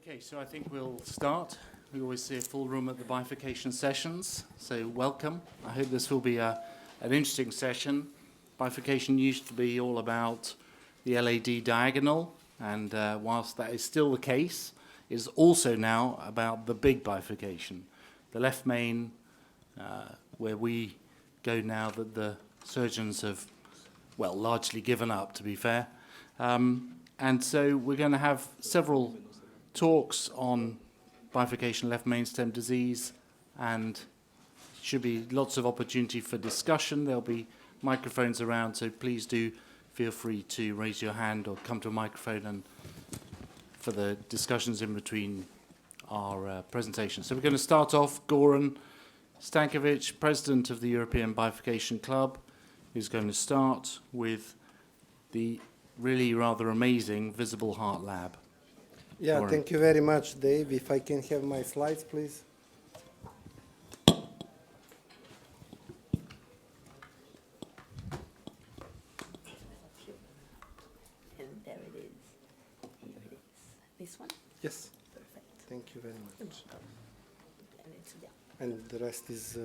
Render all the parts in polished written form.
Okay, so I think we'll start. We always see a full room at the bifurcation sessions, so welcome. I hope this will be an interesting session. Bifurcation used to be all about the LAD diagonal, and whilst that is still the case, is also now about the big bifurcation, the left main, where we go now that the surgeons have, well, largely given up, to be fair. And so we're going to have several talks on bifurcation left main stem disease, and should be lots of opportunity for discussion. There'll be microphones around, so please do feel free to raise your hand or come to a microphone and for the discussions in between our presentations. So we're going to start off. Goran Stankovic, President of the European Bifurcation Club, is going to start with the really rather amazing Visible Heart Lab. Yeah, Goran. Thank you very much, Dave. If I can have my slides, please. And there it is. Here it is. This one? Yes. Perfect. Thank you very much. You're welcome. And it's down. And the rest is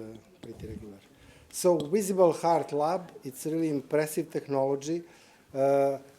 pretty regular. So Visible Heart Lab, it's really impressive technology.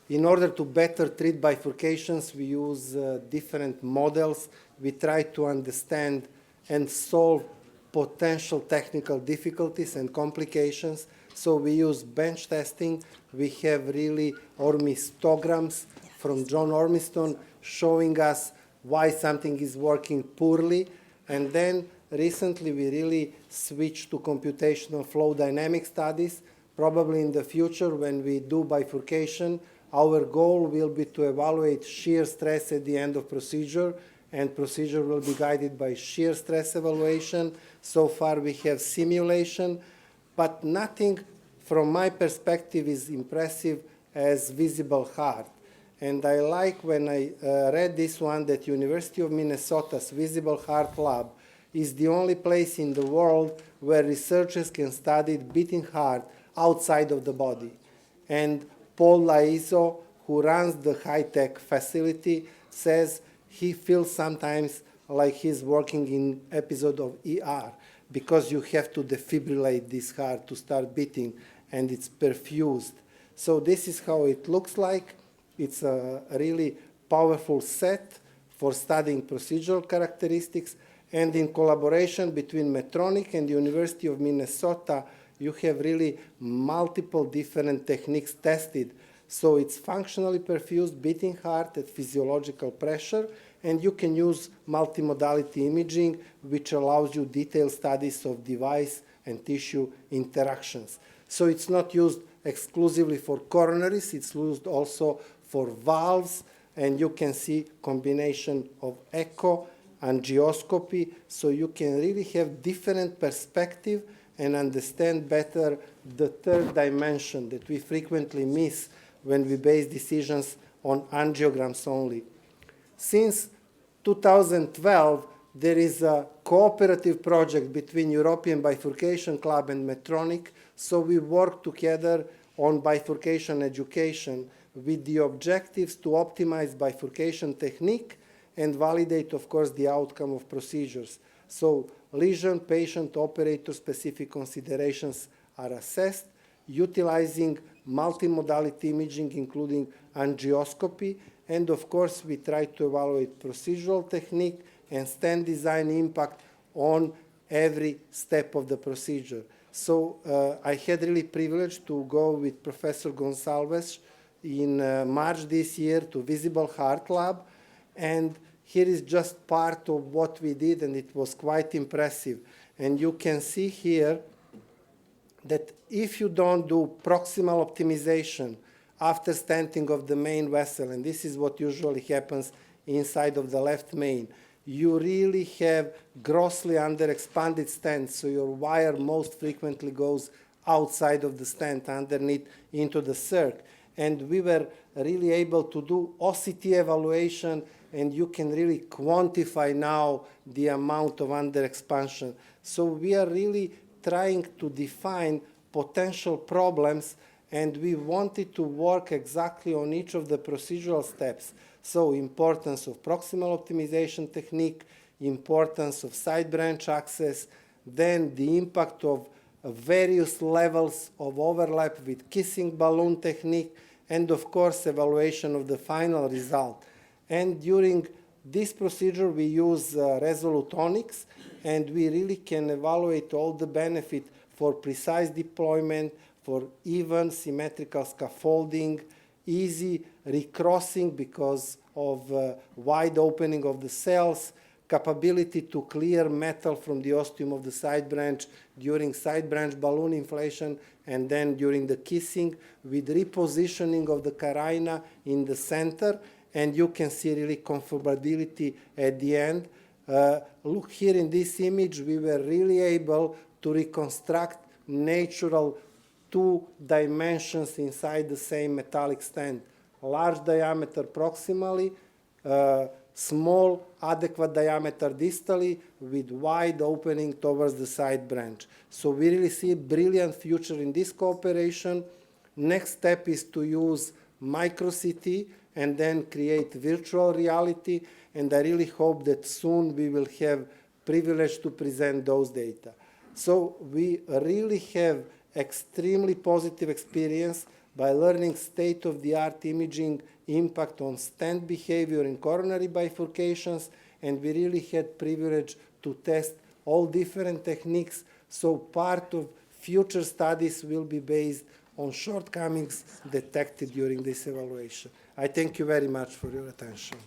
In order to better treat bifurcations, we use different models. We try to understand and solve potential technical difficulties and complications. So we use bench testing. We have really ormistograms from John Ormiston showing us why something is working poorly. And then recently we really switched to computational flow dynamic studies. Probably in the future when we do bifurcation, our goal will be to evaluate shear stress at the end of procedure, and procedure will be guided by shear stress evaluation. So far we have simulation, but nothing from my perspective is impressive as Visible Heart. And I like when I read this one that University of Minnesota's Visible Heart Lab is the only place in the world where researchers can study beating heart outside of the body. And Paul Laiso, who runs the high-tech facility, says he feels sometimes like he's working in episode of ER because you have to defibrillate this heart to start beating, and it's perfused. So this is how it looks like. It's a really powerful set for studying procedural characteristics, and in collaboration between Medtronic and the University of Minnesota, you have really multiple different techniques tested. So it's functionally perfused beating heart at physiological pressure, and you can use multimodality imaging, which allows you detailed studies of device and tissue interactions. So it's not used exclusively for coronaries, it's used also for valves, and you can see combination of echo, angioscopy, so you can really have different perspective and understand better the third dimension that we frequently miss when we base decisions on angiograms only. Since 2012, there is a cooperative project between European Bifurcation Club and Medtronic, so we work together on bifurcation education with the objectives to optimize bifurcation technique and validate, of course, the outcome of procedures. So lesion, patient, operator specific considerations are assessed, utilizing multimodality imaging, including angioscopy, and of course we try to evaluate procedural technique and stent design impact on every step of the procedure. So I had really privilege to go with Professor Gonsalves in March this year to Visible Heart Lab, and here is just part of what we did, and it was quite impressive. And you can see here that if you don't do proximal optimization after stenting of the main vessel, and this is what usually happens inside of the left main, you really have grossly underexpanded stents, so your wire most frequently goes outside of the stent, underneath into the circ. And we were really able to do OCT evaluation, and you can really quantify now the amount of underexpansion. So we are really trying to define potential problems, and we wanted to work exactly on each of the procedural steps. So importance of proximal optimization technique, importance of side branch access, then the impact of various levels of overlap with kissing balloon technique, and of course evaluation of the final result. And during this procedure we use resolute onyx, and we really can evaluate all the benefit for precise deployment, for even symmetrical scaffolding, easy recrossing because of wide opening of the cells, capability to clear metal from the ostium of the side branch during side branch balloon inflation, and then during the kissing with repositioning of the carina in the center, and you can see really conformability at the end. Look here in this image, we were really able to reconstruct natural two dimensions inside the same metallic stent. Large diameter proximally, small adequate diameter distally with wide opening towards the side branch. So we really see a brilliant future in this cooperation. Next step is to use micro CT and then create virtual reality, and I really hope that soon we will have privilege to present those data. So we really have extremely positive experience by learning state-of-the-art imaging impact on stent behavior in coronary bifurcations, and we really had privilege to test all different techniques. So part of future studies will be based on shortcomings detected during this evaluation. I thank you very much for your attention.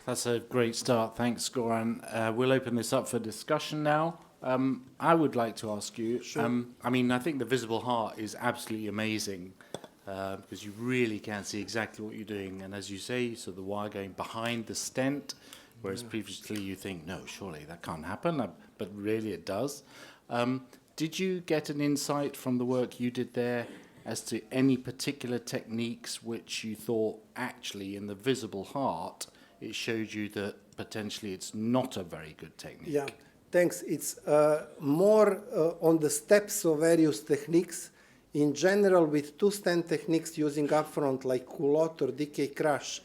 That's a great start. Thanks, Goran. We'll open this up for discussion now. I would like to ask you, I mean, I think the visible heart is absolutely amazing because you really can see exactly what you're doing. And as you say, so the wire going behind the stent, whereas previously you think, no, surely that can't happen, but really it does. Did you get an insight from the work you did there as to any particular techniques which you thought actually in the visible heart, it showed you that potentially it's not a very good technique? Yeah. Thanks. It's more on the steps of various techniques. In general, with two stent techniques using upfront like culotte or decay crush,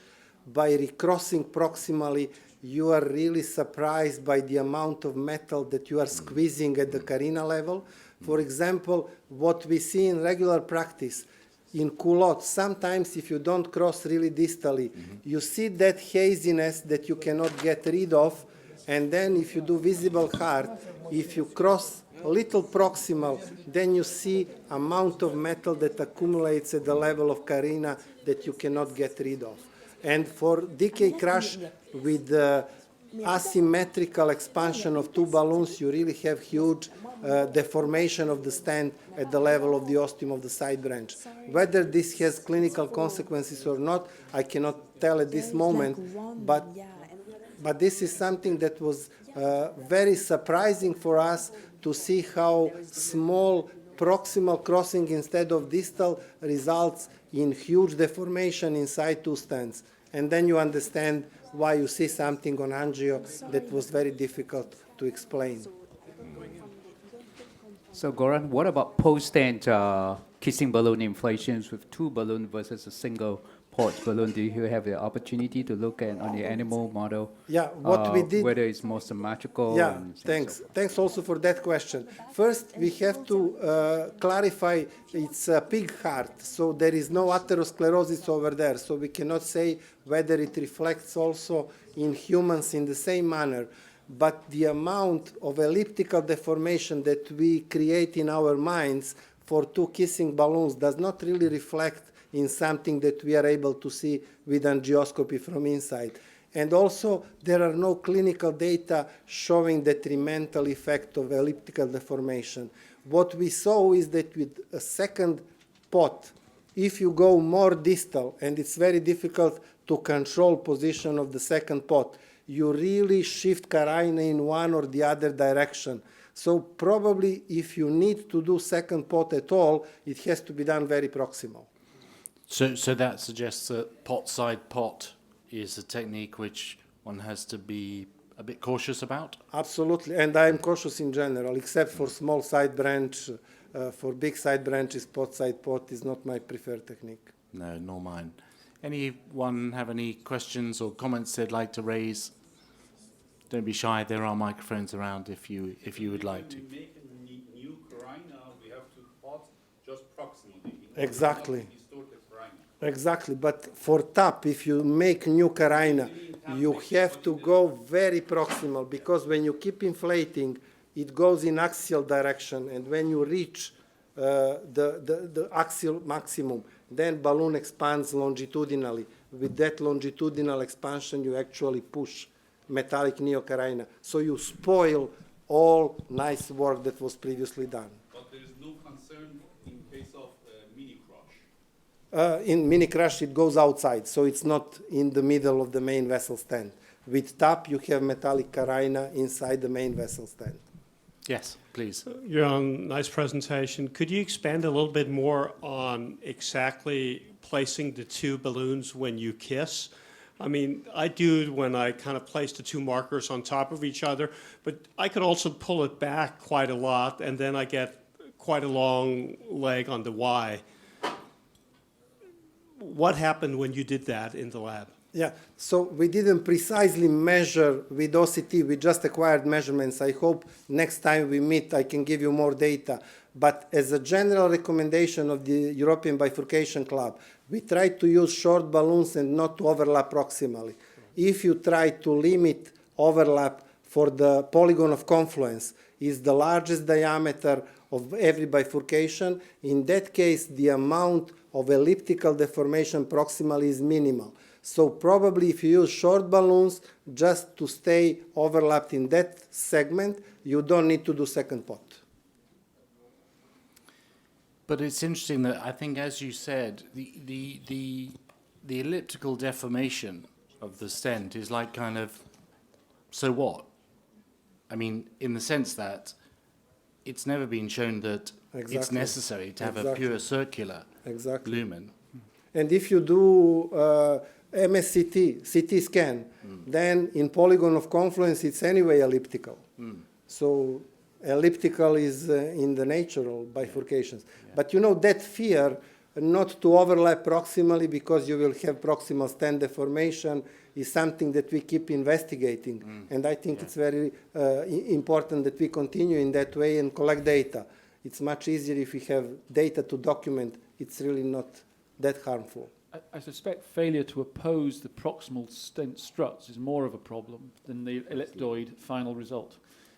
by recrossing proximally, you are really surprised by the amount of metal that you are squeezing at the carina level. For example, what we see in regular practice, in culotte, sometimes if you don't cross really distally, you see that haziness that you cannot get rid of. And then if you do visible heart, if you cross a little proximal, then you see amount of metal that accumulates at the level of carina that you cannot get rid of. And for decay crush, with asymmetrical expansion of two balloons, you really have huge deformation of the stent at the level of the ostium of the side branch. Whether this has clinical consequences or not, I cannot tell at this moment, but this is something that was very surprising for us to see how small proximal crossing instead of distal results in huge deformation inside two stents. And then you understand why you see something on angio that was very difficult to explain. So Goran, what about post-stent kissing balloon inflations with two balloons versus a single port balloon? Do you have the opportunity to look at on the animal model? Yeah, what we did. Whether it's more symmetrical. Yeah, and thanks. so forth. Thanks also for that question. First, we have to clarify it's a pig heart, so there is no atherosclerosis over there, so we cannot say whether it reflects also in humans in the same manner. But the amount of elliptical deformation that we create in our minds for two kissing balloons does not really reflect in something that we are able to see with angioscopy from inside. And also, there are no clinical data showing detrimental effect of elliptical deformation. What we saw is that with a second pot, if you go more distal, and it's very difficult to control position of the second pot, you really shift carina in one or the other direction. So probably if you need to do second pot at all, it has to be done very proximal. So that suggests that pot side pot is a technique which one has to be a bit cautious about? Absolutely, and I am cautious in general, except for small side branch. For big side branches, pot side pot is not my preferred technique. No, nor mine. Anyone have any questions or comments they'd like to raise? Don't be shy. There are microphones around if you would like to. When we make a new carina, we have to pot just proximally. Exactly. Not to distort the carina. Exactly, but for tap, if you make new carina, you have to go very proximal, because when you keep inflating, it goes in axial direction, and when you reach the axial maximum, then balloon expands longitudinally. With that longitudinal expansion, you actually push metallic neocarina. So you spoil all nice work that was previously done. But there is no concern in case of mini crush. In mini crush, it goes outside, so it's not in the middle of the main vessel stand. With tap, you have metallic carina inside the main vessel stand. Yes, please. Jan, nice presentation. Could you expand a little bit more on exactly placing the two balloons when you kiss? I mean, I do it when I kind of place the two markers on top of each other, but I could also pull it back quite a lot, and then I get quite a long leg on the Y. What happened when you did that in the lab? Yeah, so we didn't precisely measure with OCT, we just acquired measurements. I hope next time we meet I can give you more data. But as a general recommendation of the European Bifurcation Club, we try to use short balloons and not to overlap proximally. If you try to limit overlap for the polygon of confluence, is the largest diameter of every bifurcation. In that case, the amount of elliptical deformation proximally is minimal. So probably if you use short balloons just to stay overlapped in that segment, you don't need to do second pot. But it's interesting that I think, as you said, the elliptical deformation of the stent is like kind of, so what? I mean, in the sense that it's never been shown that it's Exactly. necessary to have a Exactly. pure circular Exactly. lumen. And if you do MSCT, CT scan, then in polygon of confluence, it's anyway elliptical. So elliptical is in the natural bifurcations. But you know that fear not to overlap proximally because you will have proximal stent deformation is something that we keep investigating. And I think it's very important that we continue in that way and collect data. It's much easier if we have data to document. It's really not that harmful. I suspect failure to oppose the proximal stent struts is more of a problem than the elliptoid final result,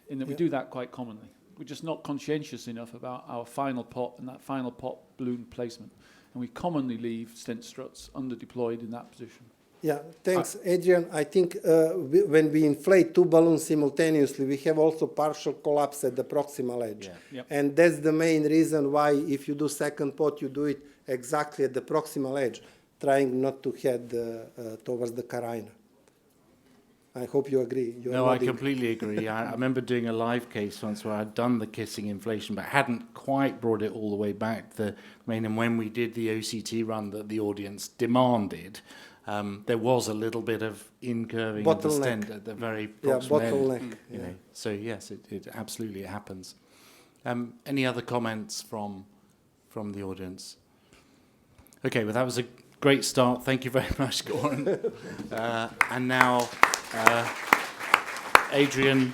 in that we do that quite commonly. We're just not conscientious enough about our final pot and that final pot balloon placement, and we commonly leave stent struts under-deployed in that position. Yeah, thanks, Adrian. I think when we inflate two balloons simultaneously, we have also partial collapse at the proximal edge. Yeah. Yep. And that's the main reason why if you do second pot, you do it exactly at the proximal edge, trying not to head towards the carina. I hope you agree. You are No, I nodding. completely agree. I remember doing a live case once where I'd done the kissing inflation, but hadn't quite brought it all the way back to the main. And when we did the OCT run that the audience demanded, there was a little bit of incurving of the Bottleneck. stent at the very Yeah, proximal end. bottleneck. You know. So yes, it absolutely happens. Any other comments from the audience? Okay, well that was a great start. Thank you very much, Goran. And now Adrian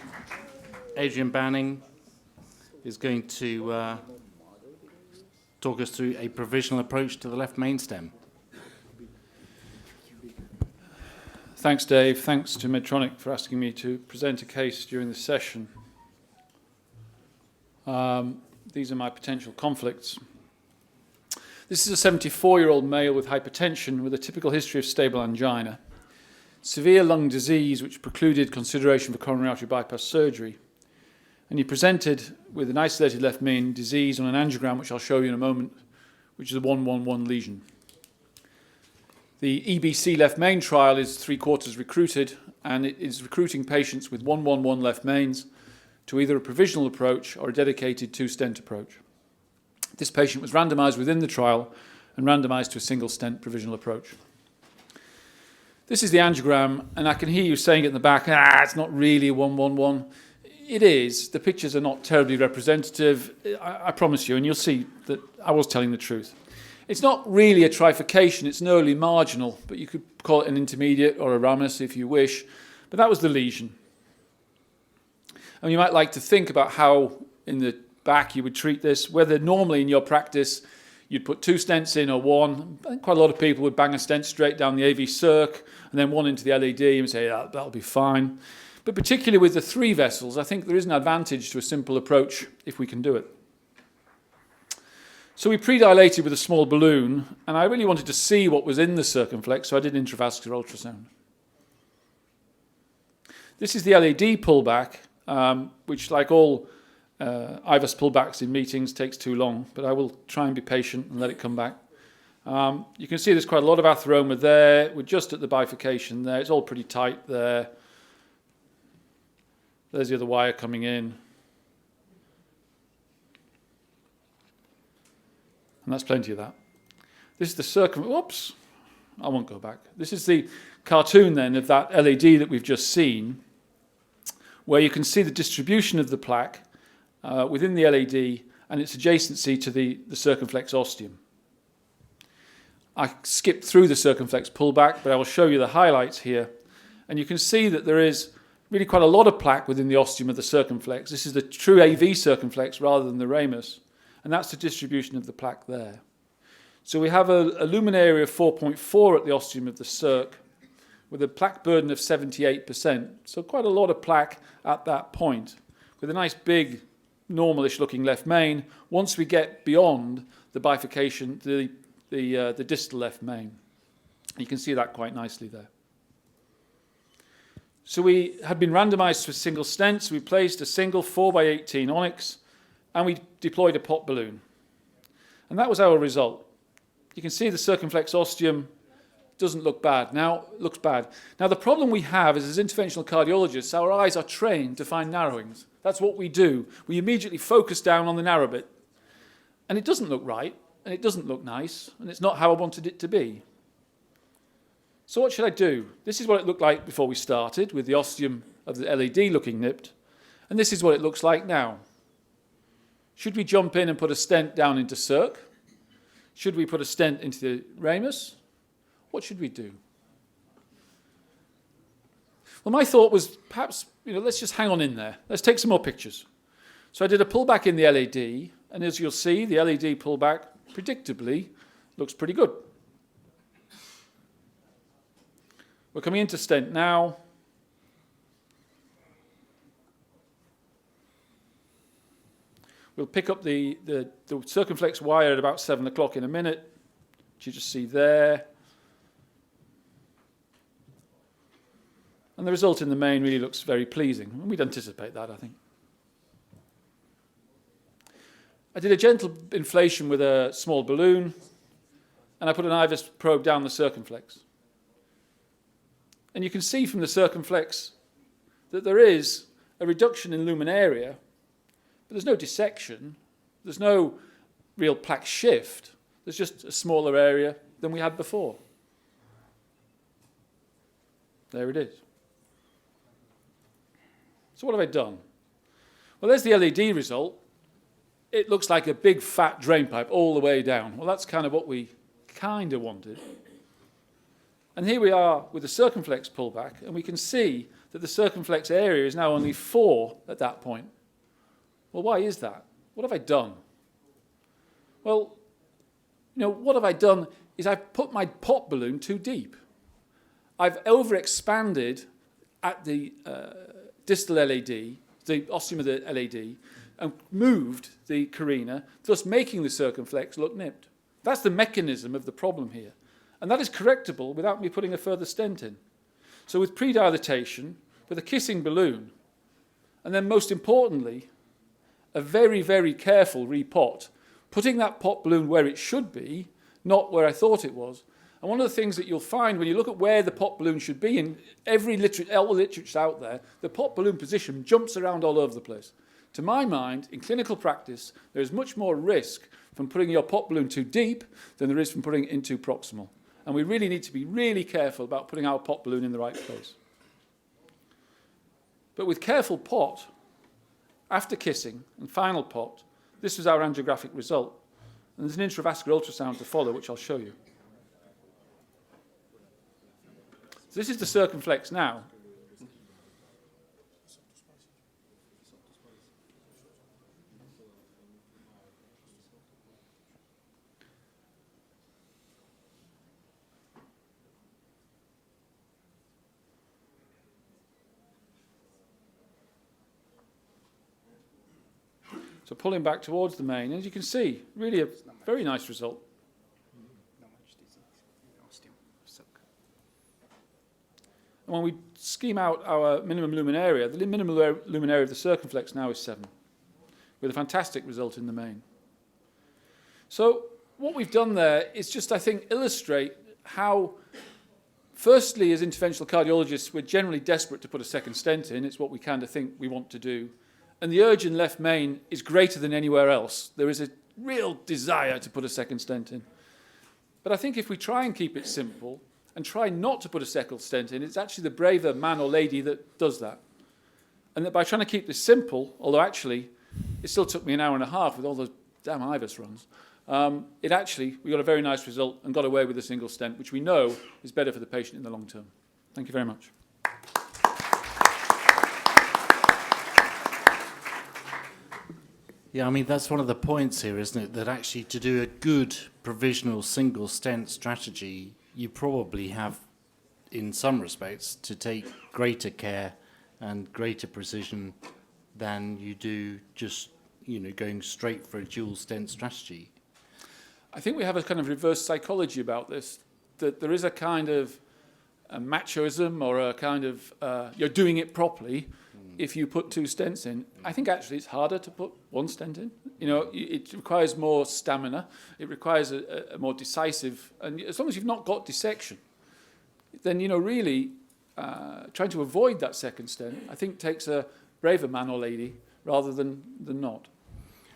Banning is going to talk us through a provisional approach to the left main stem. Thanks, Dave. Thanks to Medtronic for asking me to present a case during this session. These are my potential conflicts. This is a 74-year-old male with hypertension with a typical history of stable angina, severe lung disease which precluded consideration for coronary artery bypass surgery. And he presented with an isolated left main disease on an angiogram, which I'll show you in a moment, which is a 111 lesion. The EBC left main trial is 3/4 recruited, and it is recruiting patients with 111 left mains to either a provisional approach or a dedicated two-stent approach. This patient was randomized within the trial and randomized to a single stent provisional approach. This is the angiogram, and I can hear you saying it in the back, it's not really a 111. It is. The pictures are not terribly representative, I promise you, and you'll see that I was telling the truth. It's not really a trifurcation, it's an early marginal, but you could call it an intermediate or a ramus if you wish. But that was the lesion. And you might like to think about how in the back you would treat this, whether normally in your practice you'd put 2 stents in or 1. I think quite a lot of people would bang a stent straight down the AV circ and then 1 into the LED and say, yeah, that'll be fine. But particularly with the 3 vessels, I think there is an advantage to a simple approach if we can do it. So we pre-dilated with a small balloon, and I really wanted to see what was in the circumflex, so I did intravascular ultrasound. This is the LED pullback, which, like all IVUS pullbacks in meetings, takes too long, but I will try and be patient and let it come back. You can see there's quite a lot of atheroma there. We're just at the bifurcation there. It's all pretty tight there. There's the other wire coming in. And that's plenty of that. This is the whoops, I won't go back. This is the cartoon then of that LED that we've just seen, where you can see the distribution of the plaque within the LED and its adjacency to the circumflex ostium. I skipped through the circumflex pullback, but I will show you the highlights here. And you can see that there is really quite a lot of plaque within the ostium of the circumflex. This is the true AV circumflex rather than the ramus. And that's the distribution of the plaque there. So we have a lumen area of 4.4 at the ostium of the circ, with a plaque burden of 78%. So quite a lot of plaque at that point, with a nice big, normalish looking left main. Once we get beyond the bifurcation, the distal left main. You can see that quite nicely there. So we had been randomized to a single stent. So we placed a single 4x18 onyx, and we deployed a pot balloon. And that was our result. You can see the circumflex ostium doesn't look bad. Now, it looks bad. Now, the problem we have is, as interventional cardiologists, our eyes are trained to find narrowings. That's what we do. We immediately focus down on the narrow bit. And it doesn't look right, and it doesn't look nice, and it's not how I wanted it to be. So what should I do? This is what it looked like before we started, with the ostium of the LED looking nipped. And this is what it looks like now. Should we jump in and put a stent down into circ? Should we put a stent into the ramus? What should we do? Well, my thought was perhaps, let's just hang on in there. Let's take some more pictures. So I did a pullback in the LED, and as you'll see, the LED pullback, predictably, looks pretty good. We're coming into stent now. We'll pick up the circumflex wire at about 7 o'clock in a minute, which you just see there. And the result in the main really looks very pleasing. And we'd anticipate that, I think. I did a gentle inflation with a small balloon, and I put an IVUS probe down the circumflex. And you can see from the circumflex that there is a reduction in lumen area, but there's no dissection, there's no real plaque shift, there's just a smaller area than we had before. There it is. So what have I done? Well, there's the LED result. It looks like a big fat drain pipe all the way down. Well, that's kind of what we kind of wanted. And here we are with the circumflex pullback, and we can see that the circumflex area is now only 4 at that point. Well, why is that? What have I done? Well, what have I done is I've put my pot balloon too deep. I've overexpanded at the distal LED, the ostium of the LED, and moved the carina, thus making the circumflex look nipped. That's the mechanism of the problem here. And that is correctable without me putting a further stent in. So with pre-dilatation, with a kissing balloon, and then most importantly, a very, very careful repot, putting that pot balloon where it should be, not where I thought it was. And one of the things that you'll find when you look at where the pot balloon should be in every all literature out there, the pot balloon position jumps around all over the place. To my mind, in clinical practice, there is much more risk from putting your pot balloon too deep than there is from putting it in too proximal. And we really need to be really careful about putting our pot balloon in the right place. But with careful pot, after kissing and final pot, this was our angiographic result. And there's an intravascular ultrasound to follow, which I'll show you. So this is the circumflex now. So pulling back towards the main, as you can see, really a very nice result. And when we scheme out our minimum lumen area, the minimum lumen area of the circumflex now is 7, with a fantastic result in the main. So what we've done there is just, I think, illustrate how, firstly, as interventional cardiologists, we're generally desperate to put a second stent in. It's what we kind of think we want to do. And the urge in left main is greater than anywhere else. There is a real desire to put a second stent in. But I think if we try and keep it simple and try not to put a second stent in, it's actually the braver man or lady that does that. And that by trying to keep this simple, although actually it still took me an hour and a half with all those damn IVUS runs, we got a very nice result and got away with a single stent, which we know is better for the patient in the long term. Thank you very much. Yeah, I mean, that's one of the points here, isn't it? That actually to do a good provisional single stent strategy, you probably have, in some respects, to take greater care and greater precision than you do just, going straight for a dual stent strategy. I think we have a kind of reverse psychology about this, that there is a kind of a machoism or a kind of you're doing it properly if you put 2 stents in. I think actually it's harder to put 1 stent in. It requires more stamina. It requires a more decisive, and as long as you've not got dissection, then, really trying to avoid that second stent, I think takes a braver man or lady rather than not.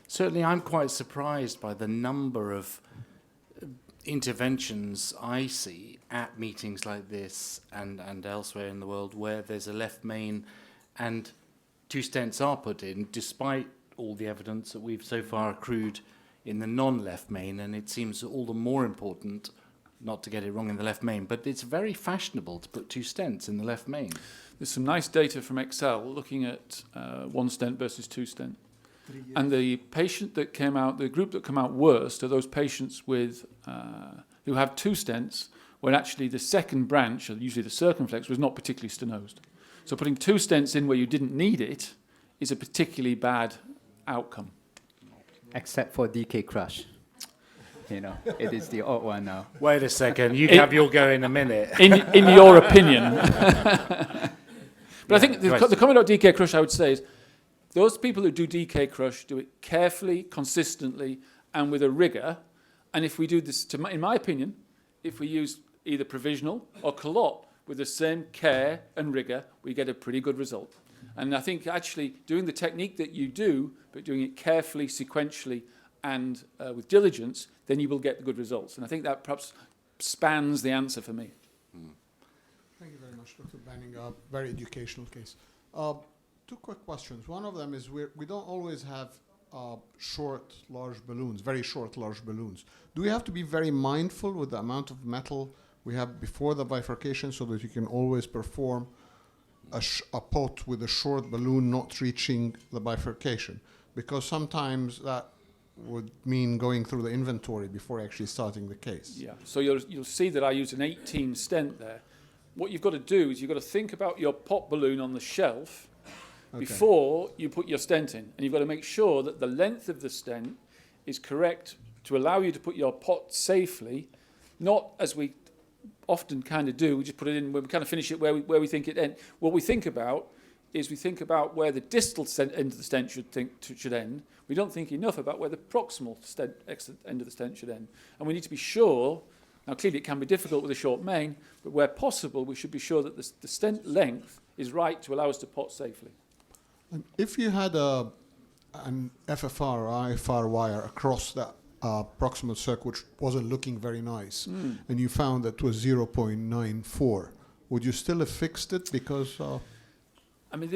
Certainly, I'm quite surprised by the number of interventions I see at meetings like this and elsewhere in the world where there's a left main and 2 stents are put in, despite all the evidence that we've so far accrued in the non-left main, and it seems all the more important not to get it wrong in the left main, but it's very fashionable to put 2 stents in the left main. There's some nice data from Excel looking at 1 stent versus 2 stent. And the patient that came out, the group that come out worst are those patients with who have 2 stents when actually the second branch, or usually the circumflex, was not particularly stenosed. So putting 2 stents in where you didn't need it is a particularly bad outcome. Except for DK crush. It is the odd one now. Wait a second, you have your go in a minute. In your opinion. But I think the comment about DK crush I would say is, those people who do DK crush do it carefully, consistently, and with a rigour. And if we do this, in my opinion, if we use either provisional or callot with the same care and rigour, we get a pretty good result. And I think actually doing the technique that you do, but doing it carefully, sequentially, and with diligence, then you will get the good results. And I think that perhaps spans the answer for me. Thank you very much, Dr. Banning. Very educational case. 2 quick questions. One of them is we don't always have short, large balloons, very short, large balloons. Do we have to be very mindful with the amount of metal we have before the bifurcation so that you can always perform a pot with a short balloon not reaching the bifurcation? Because sometimes that would mean going through the inventory before actually starting the case. Yeah, so you'll see that I used an 18 stent there. What you've got to do is you've got to think about your pot balloon on the shelf before you put your stent in. And you've got to make sure that the length of the stent is correct to allow you to put your pot safely, not as we often kind of do, we just put it in, we kind of finish it where we think it ends. What we think about is we think about where the distal end of the stent should end. We don't think enough about where the proximal end of the stent should end. And we need to be sure, now clearly it can be difficult with a short main, but where possible we should be sure that the stent length is right to allow us to pot safely. And if you had an FFR or IFR wire across that proximal circuit which wasn't looking very nice, and you found that was 0.94, would you still have fixed it? Because I mean,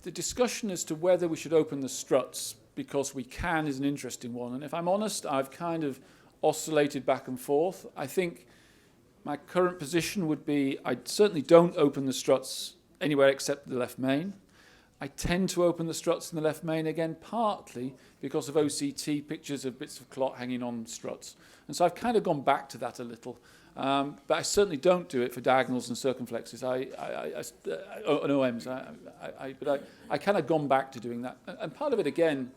the discussion as to whether we should open the struts because we can is an interesting one. And if I'm honest, I've kind of oscillated back and forth. I think my current position would be I certainly don't open the struts anywhere except the left main. I tend to open the struts in the left main again, partly because of OCT pictures of bits of clot hanging on struts. And so I've kind of gone back to that a little. But I certainly don't do it for diagonals and circumflexes. And OMs. But I kind of gone back to doing that. And part of it, again,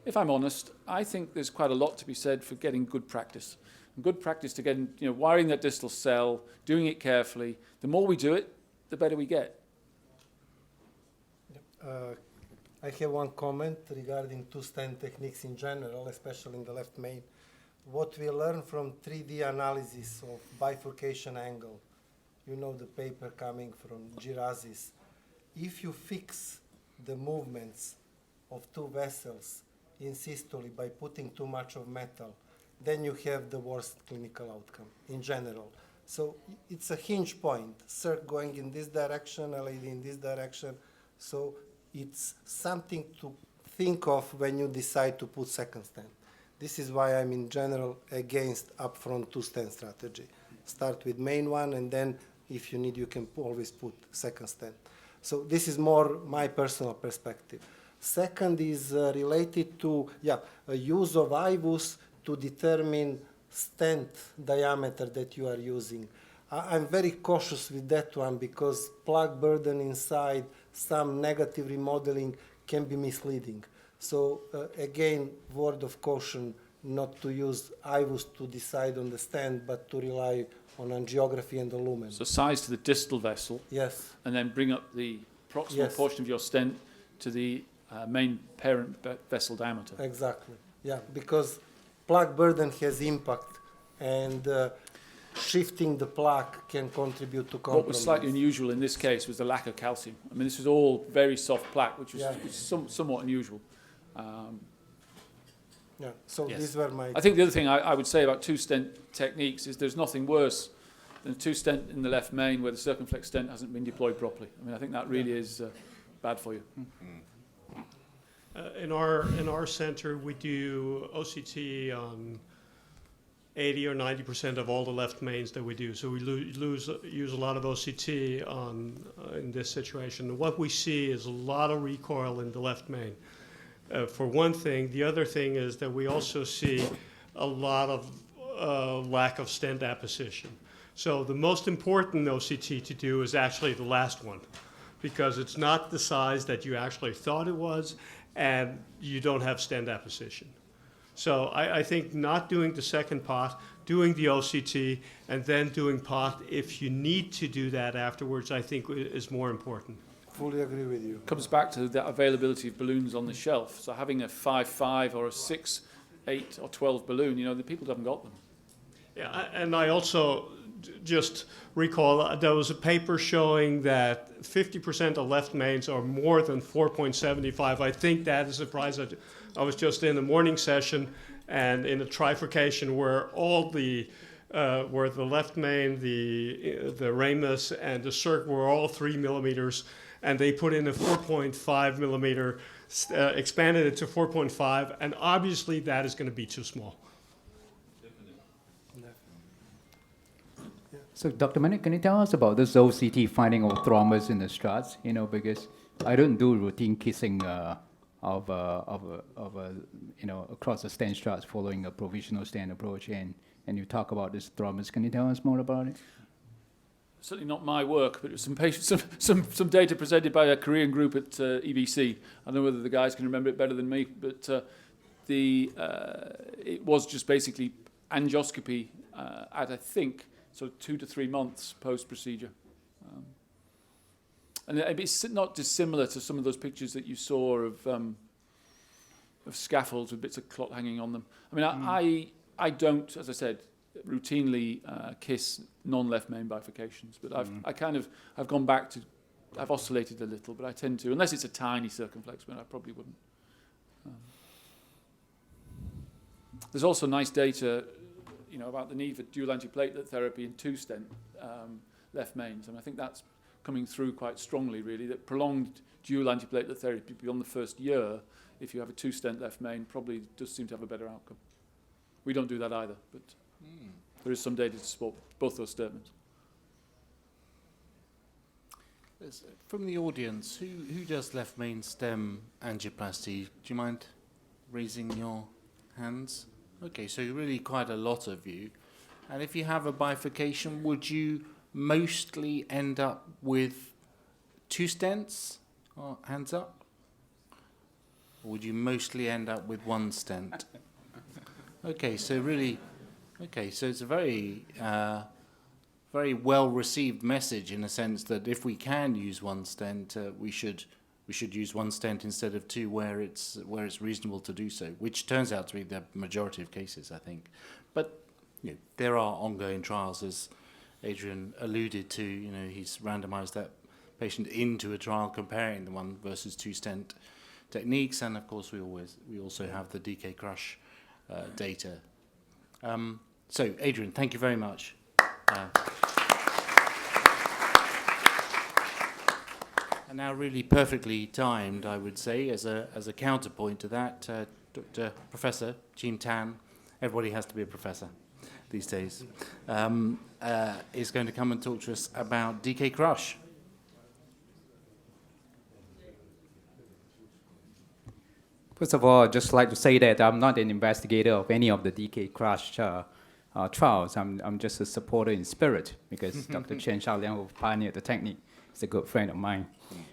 if I'm honest, I think there's quite a lot to be said for getting good practice. And good practice to getting, wiring that distal cell, doing it carefully. The more we do it, the better we get. I have one comment regarding two-stent techniques in general, especially in the left main. What we learn from 3D analysis of bifurcation angle, the paper coming from Girazis, if you fix the movements of two vessels in systole by putting too much of metal, then you have the worst clinical outcome in general. So it's a hinge point, circ going in this direction, LED in this direction. So it's something to think of when you decide to put second stent. This is why I'm in general against upfront two-stent strategy. Start with main one, and then if you need, you can always put second stent. So this is more my personal perspective. Second is related to use of IVUS to determine stent diameter that you are using. I'm very cautious with that one because plug burden inside, some negative remodeling can be misleading. So again, word of caution, not to use IVUS to decide on the stent, but to rely on angiography and the lumen. So size to the distal vessel. Yes. And then bring up the proximal portion of your stent to the main parent vessel diameter. Exactly. Yeah, because plug burden has impact, and shifting the plaque can contribute to compromise. What was slightly unusual in this case was the lack of calcium. I mean, this was all very soft plaque, which was somewhat unusual. So these were my... I think the other thing I would say about two-stent techniques is there's nothing worse than a two-stent in the left main where the circumflex stent hasn't been deployed properly. I mean, I think that really is bad for you. In our center, we do OCT on 80 or 90% of all the left mains that we do. So we use a lot of OCT in this situation. What we see is a lot of recoil in the left main. For one thing. The other thing is that we also see a lot of lack of stent apposition. So the most important OCT to do is actually the last one, because it's not the size that you actually thought it was, and you don't have stent apposition. So I think not doing the second pot, doing the OCT, and then doing pot, if you need to do that afterwards, I think is more important. Fully agree with you. Comes back to the availability of balloons on the shelf. So having a 5.5 or a 6, 8 or 12 balloon, the people haven't got them. Yeah, and I also just recall there was a paper showing that 50% of left mains are more than 4.75. I think that is a surprise. I was just in the morning session and in a trifurcation where all the where the left main, the ramus, and the circ were all 3 millimeters, and they put in a 4.5 millimeter, expanded it to 4.5, and obviously that is going to be too small. So, Dr. Manik, can you tell us about this OCT finding of thrombus in the struts? Because I don't do routine kissing across the stent struts following a provisional stent approach, and you talk about this thrombus. Can you tell us more about it? Certainly not my work, but it was some data presented by a Korean group at EBC. I don't know whether the guys can remember it better than me, but it was just basically angioscopy at, I think, 2 to 3 months post-procedure. And it's not dissimilar to some of those pictures that you saw of scaffolds with bits of clot hanging on them. I mean, I don't, as I said, routinely kiss non-left main bifurcations, but I've gone back to, I've oscillated a little, but I tend to, unless it's a tiny circumflex, but I probably wouldn't. There's also nice data, about the need for dual antiplatelet therapy in two-stent left mains, and I think that's coming through quite strongly, really, that prolonged dual antiplatelet therapy beyond the first year, if you have a 2-stent left main, probably does seem to have a better outcome. We don't do that either, but there is some data to support both those statements. From the audience, who does left main stem angioplasty? Do you mind raising your hands? Okay, so really quite a lot of you. And if you have a bifurcation, would you mostly end up with 2 stents? Oh, hands up. Or would you mostly end up with 1 stent? Okay, so really, okay, so it's a very, very well-received message in a sense that if we can use 1 stent, we should use 1 stent instead of 2 where it's reasonable to do so, which turns out to be the majority of cases, I think. But you know, there are ongoing trials, as Adrian alluded to. You know, he's randomized that patient into a trial comparing the 1 versus 2 stent techniques, and of course we also have the DK crush data. So Adrian, thank you very much. And now really perfectly timed, I would say, as a counterpoint to that, Dr. Professor Jean Tan, everybody has to be a professor these days, is going to come and talk to us about DK crush. First of all, I'd just like to say that I'm not an investigator of any of the DK crush trials. I'm just a supporter in spirit, because Dr. Chen Xiaoliang, who pioneered the technique, is a good friend of mine.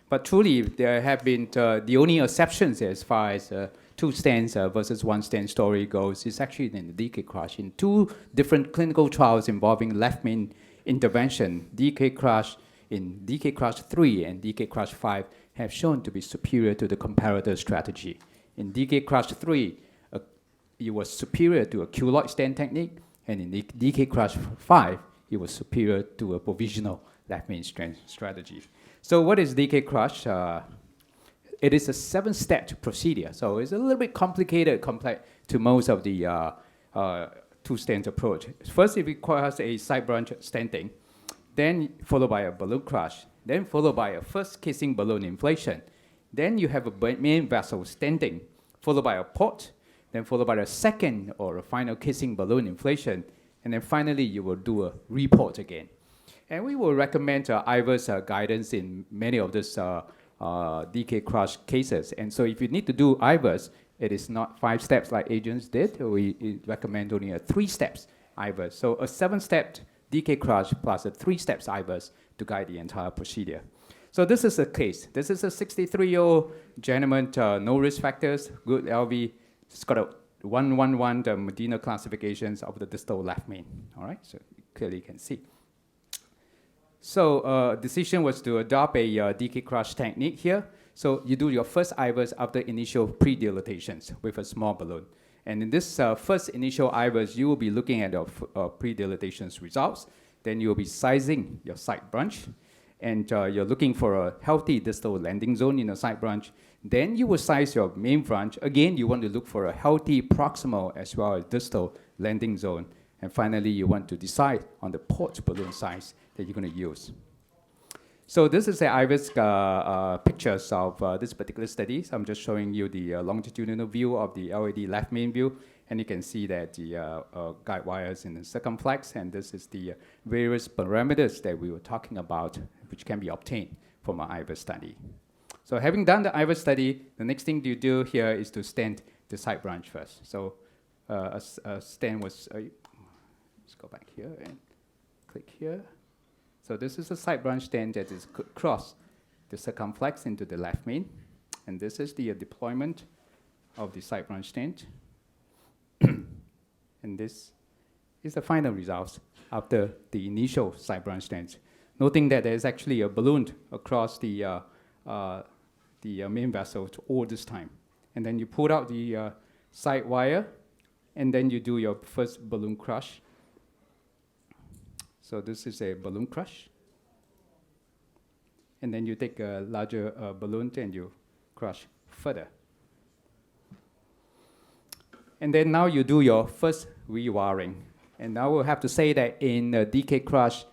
But truly, there have been the only exceptions as far as 2 stents versus 1 stent story goes is actually in the DK crush. In 2 different clinical trials involving left main intervention, DK crush in DK crush 3 and DK crush 5 have shown to be superior to the comparator strategy. In DK crush 3, it was superior to a keloid stent technique, and in DK crush 5, it was superior to a provisional left main stent strategy. So what is DK crush? It is a 7-step procedure, so it's a little bit complicated compared to most of the 2-stent approach. First, it requires a side branch stenting, then followed by a balloon crush, then followed by a first kissing balloon inflation. Then you have a main vessel stenting, followed by a port, then followed by a second or a final kissing balloon inflation, and then finally you will do a report again. And we will recommend IVUS guidance in many of these DK crush cases. And so if you need to do IVUS, it is not 5 steps like agents did. We recommend only a 3 steps IVUS. So a 7-step DK crush plus a 3 steps IVUS to guide the entire procedure. So this is a case. This is a 63-year-old gentleman, no risk factors, good LV. It's got a 111, the Medina classifications of the distal left main. All right, so you clearly can see. So decision was to adopt a DK crush technique here. So you do your first IVUS after initial pre-dilatations with a small balloon. And in this first initial IVUS, you will be looking at your pre-dilatations results. Then you will be sizing your side branch. And you're looking for a healthy distal landing zone in the side branch. Then you will size your main branch. Again, you want to look for a healthy proximal as well as distal landing zone. And finally, you want to decide on the port balloon size that you're going to use. So this is the IVUS pictures of this particular study. So I'm just showing you the longitudinal view of the LAD left main view. And you can see that the guide wires in the circumflex, and this is the various parameters that we were talking about, which can be obtained from an IVUS study. So having done the IVUS study, the next thing you do here is to stent the side branch first. So a stent was, let's go back here and click here. So this is a side branch stent that is cross the circumflex into the left main. And this is the deployment of the side branch stent. And this is the final results after the initial side branch stents. Noting that there is actually a balloon across the main vessel all this time. And then you pull out the side wire, and then you do your first balloon crush. So this is a balloon crush. And then you take a larger balloon and you crush further. And then now you do your first rewiring. And I will have to say that in DK crush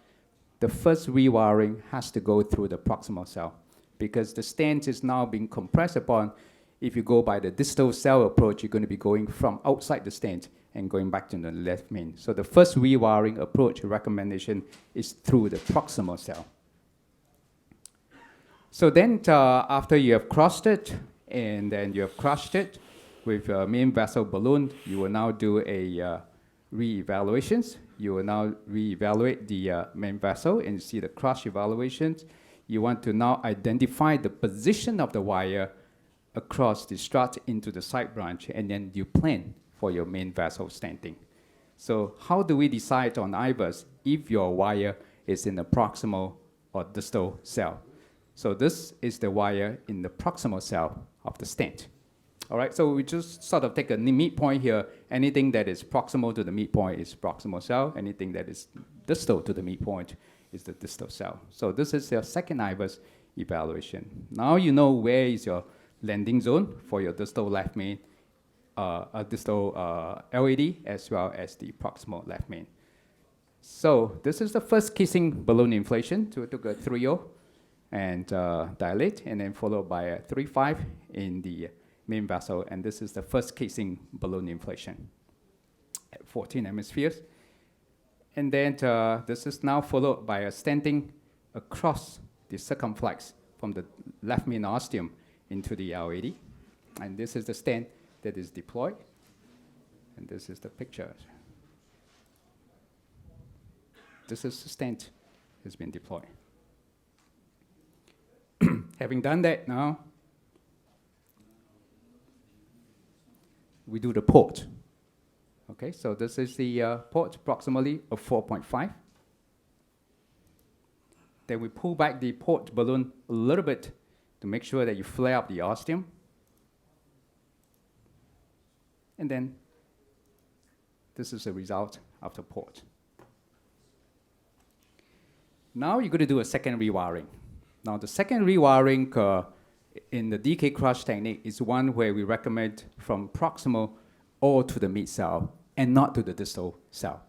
the first rewiring has to go through the proximal cell because the stent is now being compressed upon. If you go by the distal cell approach, you're going to be going from outside the stent and going back to the left main. So the first rewiring approach recommendation is through the proximal cell. So then after you have crossed it and then you have crushed it with a main vessel balloon, you will now do a re-evaluations. You will now re-evaluate the main vessel and see the crush evaluations. You want to now identify the position of the wire across the strut into the side branch, and then you plan for your main vessel stenting. So how do we decide on IVUS if your wire is in the proximal or distal cell? So this is the wire in the proximal cell of the stent. All right, so we just sort of take a midpoint here. Anything that is proximal to the midpoint is proximal cell. Anything that is distal to the midpoint is the distal cell. So this is your second IVUS evaluation. Now you know where is your landing zone for your distal left main, distal LAD, as well as the proximal left main. So this is the first kissing balloon inflation. So we took a 3.0 and dilate, and then followed by a 3.5 in the main vessel, and this is the first casing balloon inflation at 14 hemispheres. And then this is now followed by a stenting across the circumflex from the left main ostium into the LAD. And this is the stent that is deployed. And this is the picture. This is the stent that has been deployed. Having done that now, we do the port. Okay, so this is the port approximately of 4.5. Then we pull back the port balloon a little bit to make sure that you flare up the ostium. And then this is the result of the port. Now you're going to do a second rewiring. Now the second rewiring in the DK crush technique is one where we recommend from proximal or to the mid cell and not to the distal cell.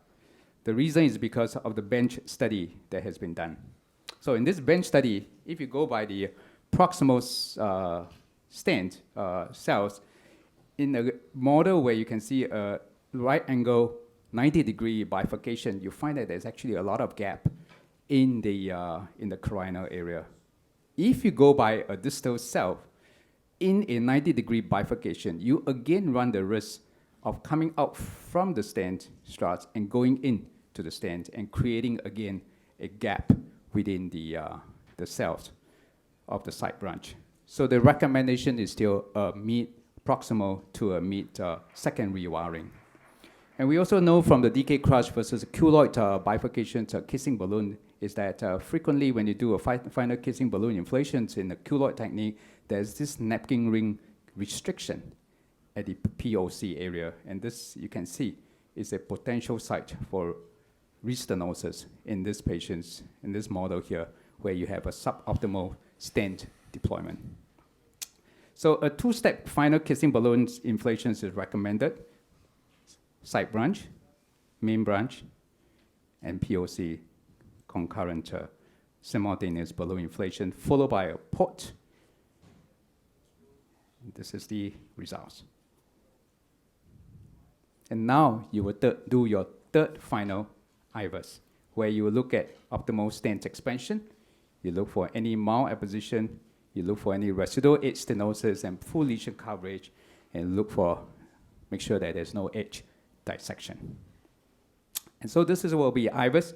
The reason is because of the bench study that has been done. So in this bench study, if you go by the proximal stent cells, in a model where you can see a right angle 90-degree bifurcation, you find that there's actually a lot of gap in the carotid area. If you go by a distal cell, in a 90-degree bifurcation, you again run the risk of coming out from the stent struts and going into the stent and creating again a gap within the cells of the side branch. So the recommendation is still a mid proximal to a mid second rewiring. And we also know from the DK crush versus culoid bifurcation kissing balloon is that frequently when you do a final kissing balloon inflations in the culoid technique, there's this napkin ring restriction at the POC area. And this, you can see, is a potential site for restenosis in these patients, in this model here, where you have a suboptimal stent deployment. So a two-step final kissing balloon inflations is recommended. Side branch, main branch, and POC concurrent simultaneous balloon inflation, followed by a port. This is the results. And now you will do your third final IVUS, where you will look at optimal stent expansion, you look for any malapposition, you look for any residual edge stenosis and full lesion coverage, and make sure that there's no edge dissection. And so this is what will be IVUS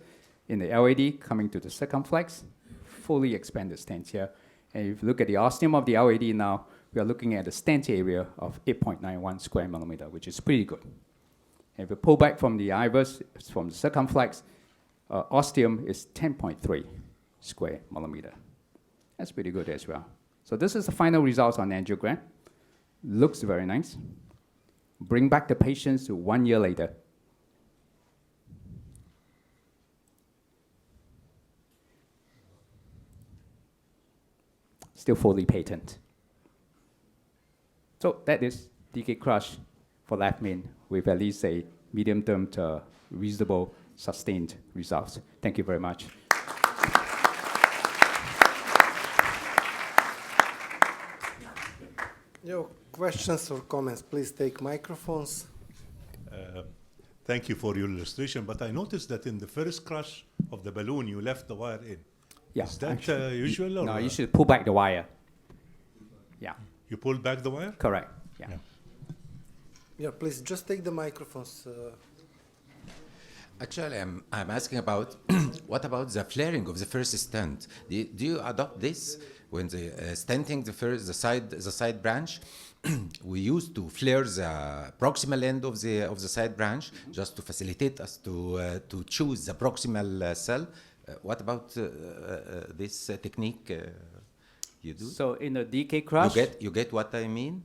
in the LAD coming to the circumflex, fully expanded stent here. And if you look at the ostium of the LAD now, we are looking at a stent area of 8.91 square millimeter, which is pretty good. And if you pull back from the IVUS, from the circumflex, ostium is 10.3 square millimeter. That's pretty good as well. So this is the final results on angiogram. Looks very nice. Bring back the patients to 1 year later. Still fully patent. So that is DK crush for left main with at least a medium-term to reasonable sustained results. Thank you very much. Your questions or comments, please take microphones. Thank you for your illustration, but I noticed that in the first crush of the balloon, you left the wire in. Yeah. Is that actually, usual? Or no, you should pull back the wire. Yeah, You pull back the wire? correct. Yeah. Yeah. Yeah, please just take the microphones. Actually, I'm asking about what about the flaring of the first stent? Do you adopt this when the stenting the side branch? We used to flare the proximal end of the side branch just to facilitate us to choose the proximal cell. What about this technique you do? So in a DK crush, You get what I mean?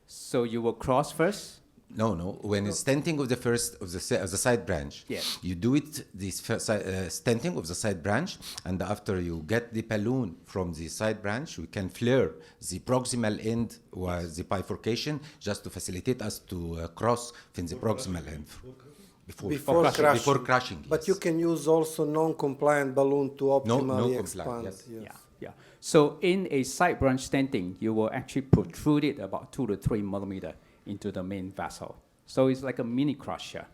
so you will cross first. No. When it's stenting of the side branch, Yes. you do it stenting of the side branch, and after you get the balloon from the side branch, we can flare the proximal end or the bifurcation just to facilitate us to cross from the proximal end before crushing. But yes. you can use also non-compliant balloon to optimally expand. yes. Yeah. So in a side branch stenting, you will actually protrude it about 2 to 3 millimeter into the main vessel. So it's like a mini crusher.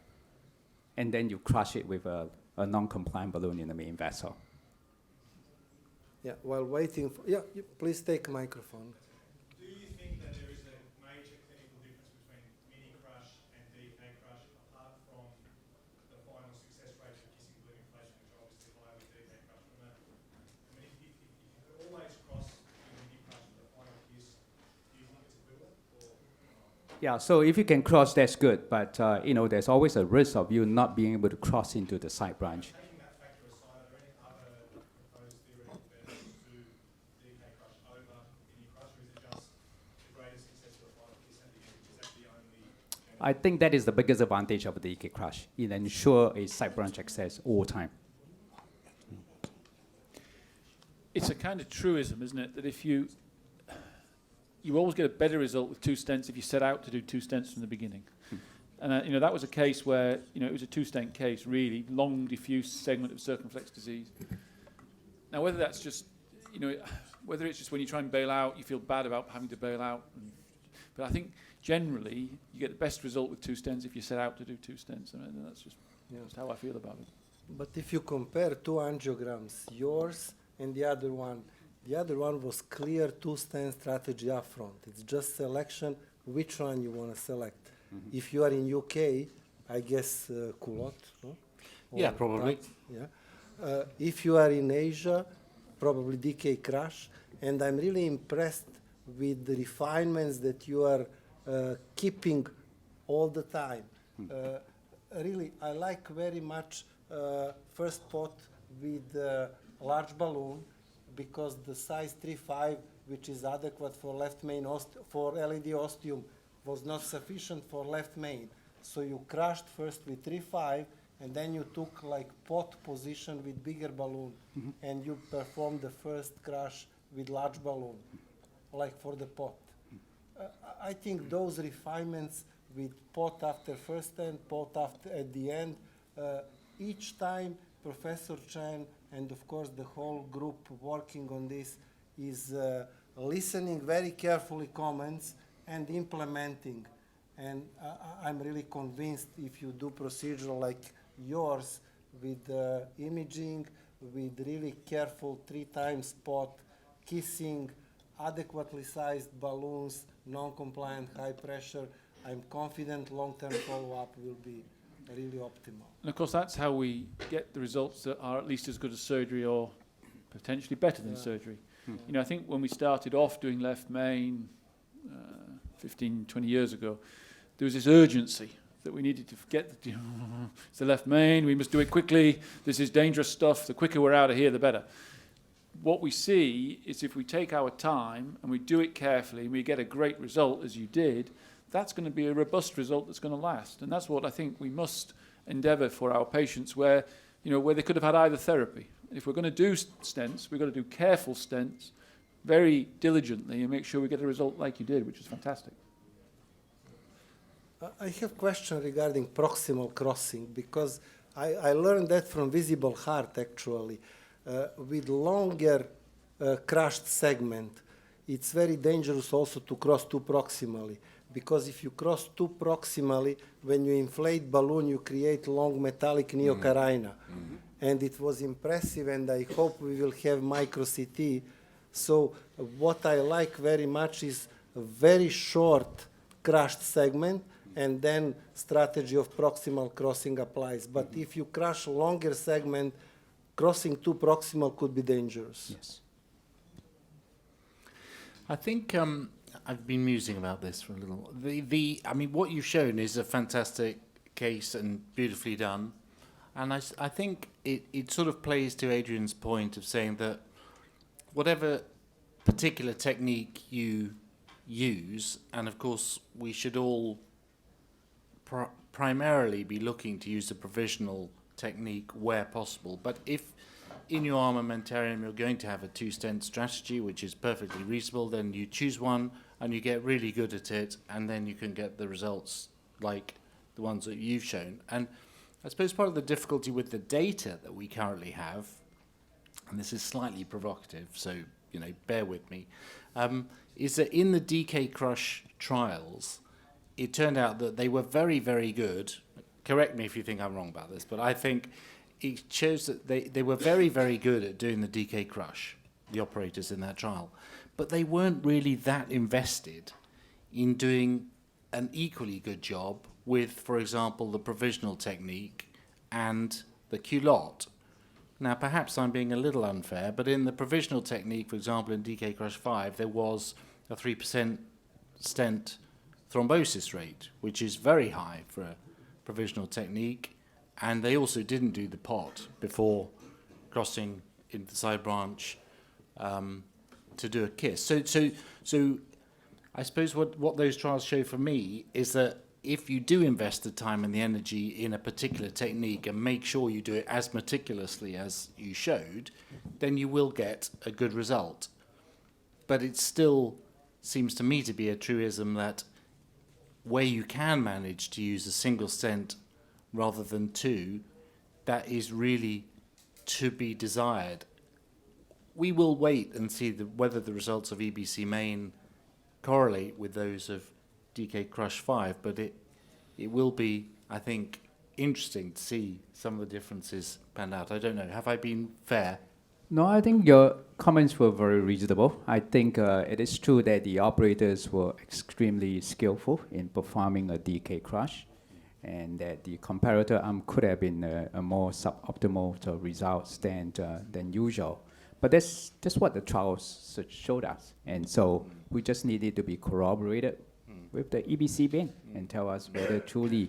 And then you crush it with a non-compliant balloon in the main vessel. Yeah, while waiting for, please take microphone. Do you think that there is a major clinical difference between mini crush and DK crush apart from the final success rate of kissing balloon inflation, which are obviously higher with DK crush? If you could always cross the mini crush with the final kiss, do you think it's equivalent? Yeah, so if you can cross, that's good. But there's always a risk of you not being able to cross into the side branch. Taking that factor aside, are there any other proposed theoretical benefits to DK crush over mini crush, or is it just the greater success of the final kiss at the end, which is actually only... I think that is the biggest advantage of the DK crush. It ensures a side branch access all the time. It's a kind of truism, isn't it, that if you always get a better result with 2 stents if you set out to do 2 stents from the beginning. And that was a case where it was a 2-stent case, really long diffuse segment of circumflex disease. Now, whether that's just whether it's just when you try and bail out, you feel bad about having to bail out. But I think generally you get the best result with 2 stents if you set out to do 2 stents, and that's just how I feel about it. But if you compare 2 angiograms, yours and the other one was clear 2-stent strategy up front. It's just selection, which one you want to select. Mm-hmm. If you are in UK, I guess Culot, no? Yeah, probably. Yeah. If you are in Asia, probably DK Crush. And I'm really impressed with the refinements that you are keeping all the time. Really, I like very much first pot with large balloon, because the size 3.5, which is adequate for left main for LED ostium, was not sufficient for left main. So you crushed first with 3.5, and then you took like pot position with bigger balloon, and you performed the first crush with large balloon, like for the pot. I think those refinements with pot after first stent, pot after at the end, each time Professor Chen and of course the whole group working on this is listening very carefully comments and implementing. And I'm really convinced if you do procedure like yours with imaging, with really careful 3 times spot, kissing, adequately sized balloons, non-compliant high pressure, I'm confident long-term follow-up will be really optimal. And of course, that's how we get the results that are at least as good as surgery or potentially better than surgery. I think when we started off doing left main 15, 20 years ago, there was this urgency that we needed to get it's the left main, we must do it quickly, this is dangerous stuff, the quicker we're out of here, the better. What we see is if we take our time and we do it carefully and we get a great result, as you did, that's going to be a robust result that's going to last. And that's what I think we must endeavour for our patients where they could have had either therapy. If we're going to do stents, we've got to do careful stents very diligently and make sure we get a result like you did, which is fantastic. I have a question regarding proximal crossing, because I learned that from visible heart actually. With longer crushed segment, it's very dangerous also to cross too proximally, because if you cross too proximally, when you inflate balloon, you create long metallic neocarina. And it was impressive, and I hope we will have micro CT. So what I like very much is a very short crushed segment, and then strategy of proximal crossing applies. But if you crush longer segment, crossing too proximal could be dangerous. Yes. I think I've been musing about this for a little. I mean, what you've shown is a fantastic case and beautifully done. And I think it sort of plays to Adrian's point of saying that whatever particular technique you use, and of course we should all primarily be looking to use a provisional technique where possible. But if in your armamentarium you're going to have a two-stent strategy, which is perfectly reasonable, then you choose one and you get really good at it, and then you can get the results like the ones that you've shown. And I suppose part of the difficulty with the data that we currently have, and this is slightly provocative, so bear with me, is that in the DK Crush trials, it turned out that they were very, very good. Correct me if you think I'm wrong about this, but I think it shows that they were very, very good at doing the DK Crush, the operators in that trial. But they weren't really that invested in doing an equally good job with, for example, the provisional technique and the culotte. Now, perhaps I'm being a little unfair, but in the provisional technique, for example, in DK Crush 5, there was a 3% stent thrombosis rate, which is very high for a provisional technique, and they also didn't do the pot before crossing into the side branch to do a kiss. So I suppose what those trials show for me is that if you do invest the time and the energy in a particular technique and make sure you do it as meticulously as you showed, then you will get a good result. But it still seems to me to be a truism that where you can manage to use a single stent rather than two, that is really to be desired. We will wait and see whether the results of EBC main correlate with those of DK Crush 5, but it will be, I think, interesting to see some of the differences pan out. I don't know. Have I been fair? No, I think your comments were very reasonable. I think it is true that the operators were extremely skillful in performing a DK crush, and that the comparator arm could have been a more suboptimal results than usual. But that's what the trials showed us. And so we just needed to be corroborated with the EBC bin and tell us whether truly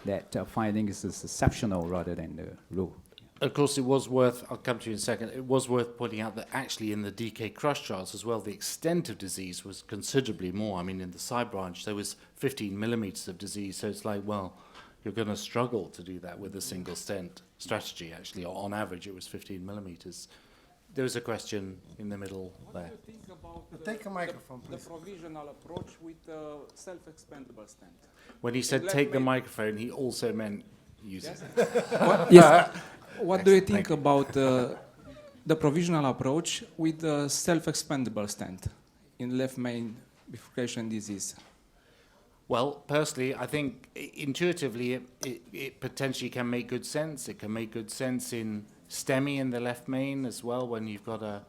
that finding is exceptional rather than the rule. Of course, it was worth, I'll come to you in a second, it was worth pointing out that actually in the DK Crush trials as well, the extent of disease was considerably more. I mean, in the side branch, there was 15 millimeters of disease, so it's like, well, you're going to struggle to do that with a single stent strategy, actually. On average, it was 15 millimeters. There was a question in the middle there. What do you think about Take a microphone, the please. provisional approach with self-expandable stent? When he said take the microphone, he also meant use it. What do you think about the provisional approach with the self-expandable stent in left main bifurcation disease? Well, personally, I think intuitively it potentially can make good sense. It can make good sense in STEMI in the left main as well, when you've got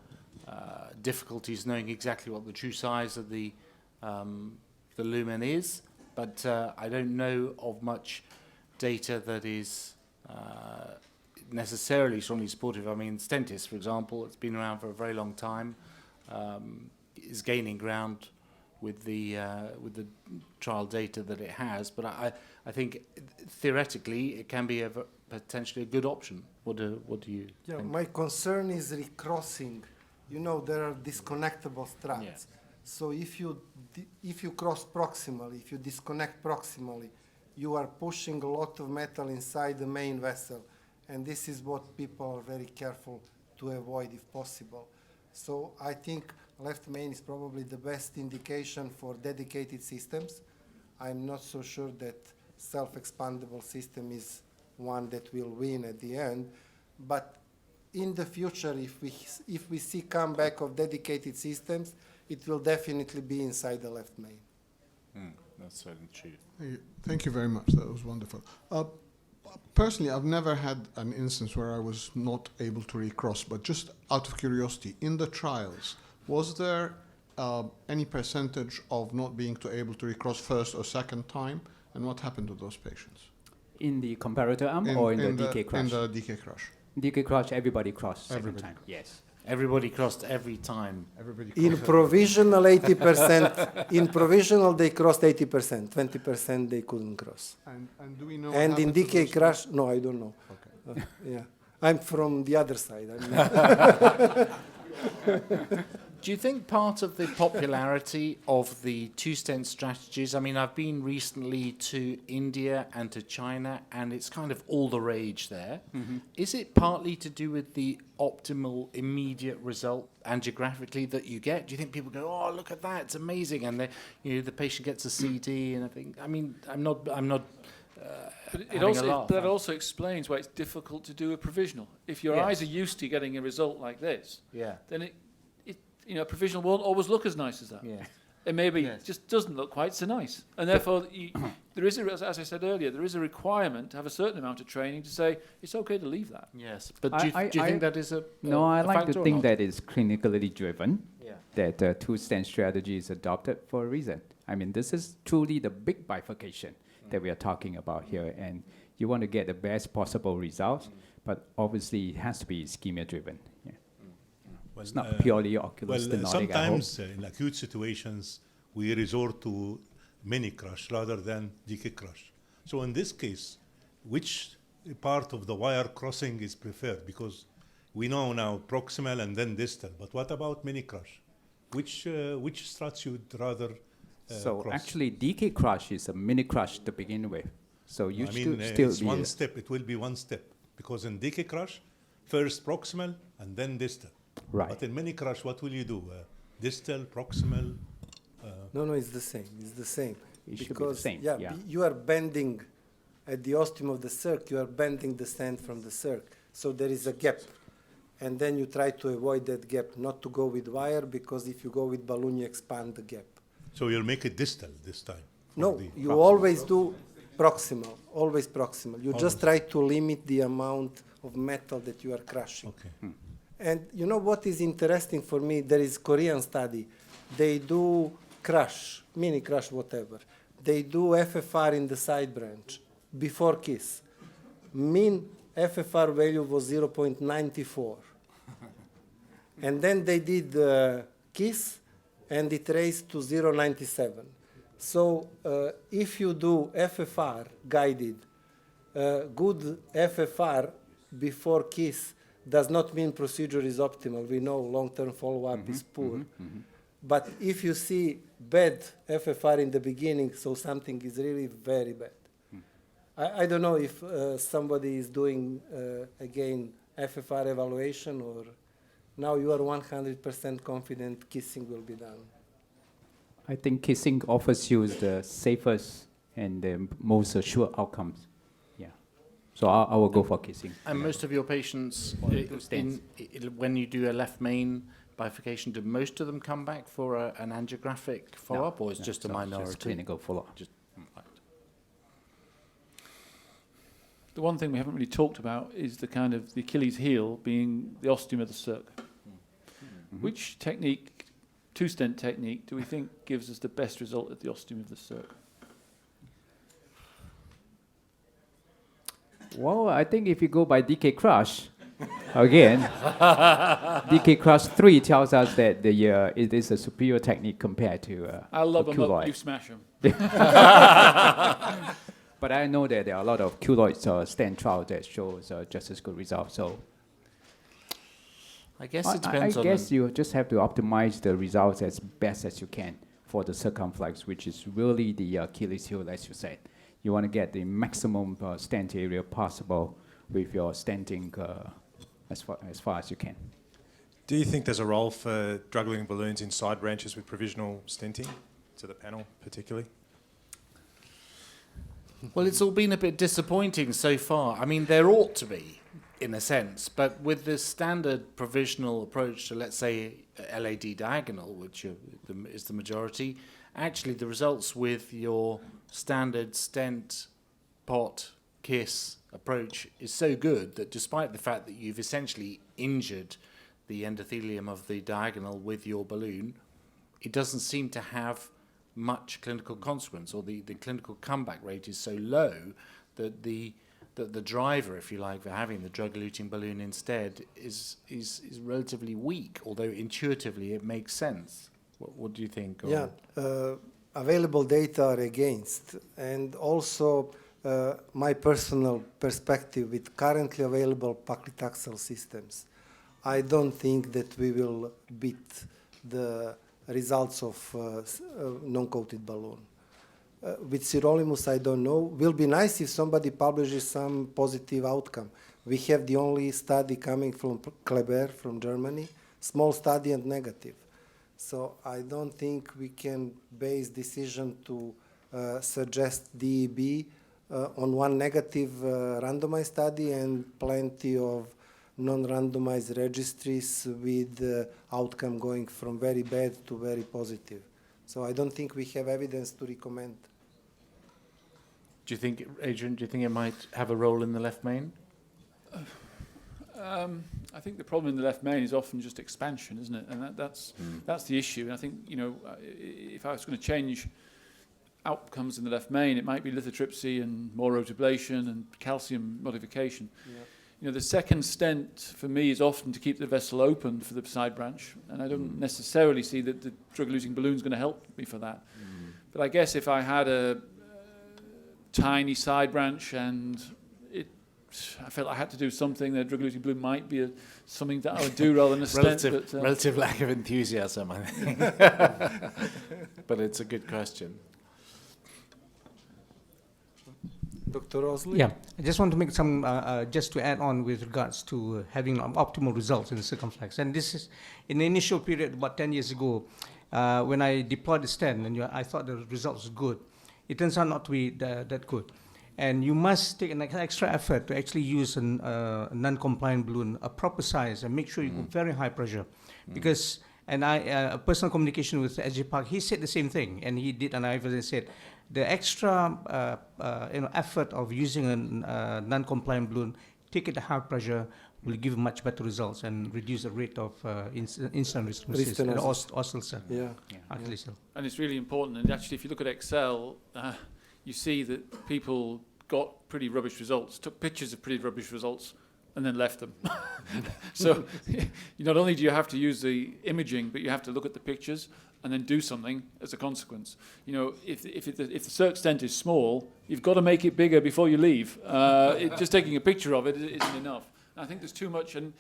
difficulties knowing exactly what the true size of the lumen is. But I don't know of much data that is necessarily strongly supportive. I mean, Stentis, for example, it's been around for a very long time, is gaining ground with the trial data that it has. But I think theoretically it can be potentially a good option. What do you think? My concern is recrossing. You know, there are disconnectable struts. Yeah. So if you cross proximally, if you disconnect proximally, you are pushing a lot of metal inside the main vessel. And this is what people are very careful to avoid if possible. So I think left main is probably the best indication for dedicated systems. I'm not so sure that self-expandable system is one that will win at the end. But in the future, if we see comeback of dedicated systems, it will definitely be inside the left main. That's certainly true. Thank you very much. That was wonderful. Personally, I've never had an instance where I was not able to recross, but just out of curiosity, in the trials, was there any percentage of not being able to recross first or second time, and what happened to those patients? In the comparator arm or in the DK crush? In the DK crush. DK crush, everybody crossed second Everybody. time. Yes. Everybody crossed every time. Everybody In crossed. provisional, 80%. In provisional, they crossed 80%. 20% they couldn't cross. And do we know? And what in happened to DK those crush, no, I don't know. Okay. Yeah, I'm from the other side. Do you think part of the popularity of the two-stent strategies, I mean, I've been recently to India and to China, and it's kind of all the rage there. Is it partly to do with the optimal immediate result angiographically that you get? Do you think people go, oh, look at that, it's amazing, and the patient gets a CD and everything? I mean, I'm not But having that also explains why it's difficult to do a provisional. If your Yes. eyes are used to getting a result like this, Yeah. then a provisional won't always look as nice as that. Yeah. It maybe Yes. just doesn't look quite so nice. And therefore, there is, as I said earlier, there is a requirement to have a certain amount of training to say it's okay to leave that. Yes, but do you think that is a No, a I like factor to or think not? that it's clinically driven, Yeah. that two-stent strategy is adopted for a reason. I mean, this is truly the big bifurcation that we are talking about here, and you want to get the best possible results, but obviously it has to be ischemia-driven. Yeah. Well, It's not purely ocular stenotic, I hope. sometimes in acute situations, we resort to mini crush rather than DK crush. So in this case, which part of the wire crossing is preferred? Because we know now proximal and then distal, but what about mini crush? Which struts you'd rather So cross? actually, DK crush is a mini crush to begin with. So you I mean, still it's be one step. It will be one step because in DK crush, first proximal and then distal. right. But in mini crush, what will you do? Distal, proximal. No, it's the same. It's the same. It should be the same, yeah. You are bending at the ostium of the circ. You are bending the stent from the circ, so there is a gap, and then you try to avoid that gap, not to go with wire, because if you go with balloon, you expand the gap. So you'll make it distal this time. for No, the- you always do proximal. Always proximal. You just try to limit the amount of metal that you are crushing. Okay. And you know what is interesting for me? There is Korean study. They do crush, mini crush, whatever. They do FFR in the side branch before KISS. Mean FFR value was 0.94. And then they did KISS, and it raised to 0.97. So if you do FFR guided, good FFR before KISS does not mean procedure is optimal. We know long-term follow-up is poor. But if you see bad FFR in the beginning, so something is really very bad. I don't know if somebody is doing, again, FFR evaluation, or now you are 100% confident kissing will be done. I think kissing offers you the safest and the most assured outcomes. Yeah. So I will go for kissing. And most of your patients, when you do a left main bifurcation, do most of them come back for an angiographic follow-up, or it's just a minority? Just clinical follow-up. The one thing we haven't really talked about is the kind of the Achilles heel being the ostium of the circ. Which technique, two-stent technique, do we think gives us the best result at the ostium of the circ? Well, I think if you go by DK Crush, again, DK Crush 3 tells us that it is a superior technique compared to I'll lob them up, keloid. you smash them. But I know that there are a lot of keloid stent trials that shows just as good results. So I guess it depends I on guess you just have to optimize the results as best as you can for the circumflex, which is really the Achilles heel, as you said. You want to get the maximum stent area possible with your stenting as far as you can. Do you think there's a role for drugeluting balloons in side branches with provisional stenting, to the panel particularly? Well, it's all been a bit disappointing so far. I mean, there ought to be. in a sense. But with the standard provisional approach to, let's say, LAD diagonal, which is the majority, actually the results with your standard stent, pot, kiss approach is so good that despite the fact that you've essentially injured the endothelium of the diagonal with your balloon, it doesn't seem to have much clinical consequence, or the clinical comeback rate is so low that the driver, if you like, for having the drug-eluting balloon instead is relatively weak, although intuitively it makes sense. What do you think? Yeah, available data are against, and also my personal perspective with currently available paclitaxel systems, I don't think that we will beat the results of non-coated balloon. With sirolimus, I don't know. Will be nice if somebody publishes some positive outcome. We have the only study coming from Kleber from Germany, small study and negative. So I don't think we can base decision to suggest DEB on one negative randomized study and plenty of non-randomized registries with outcome going from very bad to very positive. So I don't think we have evidence to recommend. Do you think, Adrian, do you think it might have a role in the left main? I think the problem in the left main is often just expansion, isn't it? And that's the issue. And I think, you know, if I was going to change outcomes in the left main, it might be lithotripsy and more rotablation and calcium modification. Yeah. You know, the second stent for me is often to keep the vessel open for the side branch, and I don't necessarily see that the drug-eluting balloon is going to help me for that. But I guess if I had a tiny side branch and I felt I had to do something, the drug-eluting balloon might be something that I would do rather than a stent. Relative lack of enthusiasm, I think. But it's a good question. Dr. Osley? Yeah, I just want to make some, just to add on with regards to having optimal results in the circumflex. And this is in the initial period about 10 years ago, when I deployed the stent and I thought the results were good. It turns out not to be that good. And you must take an extra effort to actually use a non-compliant balloon, a proper size, and make sure you go very high pressure. Because, and a personal communication with SJ Park, he said the same thing, and he did an IVS and said, the extra effort of using a non-compliant balloon, take it at high pressure, will give much better results and reduce the rate of instant restenosis and ostal cell. Yeah. Achilles cell. And it's really important. And actually, if you look at Excel, you see that people got pretty rubbish results, took pictures of pretty rubbish results, and then left them. So not only do you have to use the imaging, but you have to look at the pictures and then do something as a consequence. You know, if the circ stent is small, you've got to make it bigger before you leave. Just taking a picture of it isn't enough. And I think there's too much. And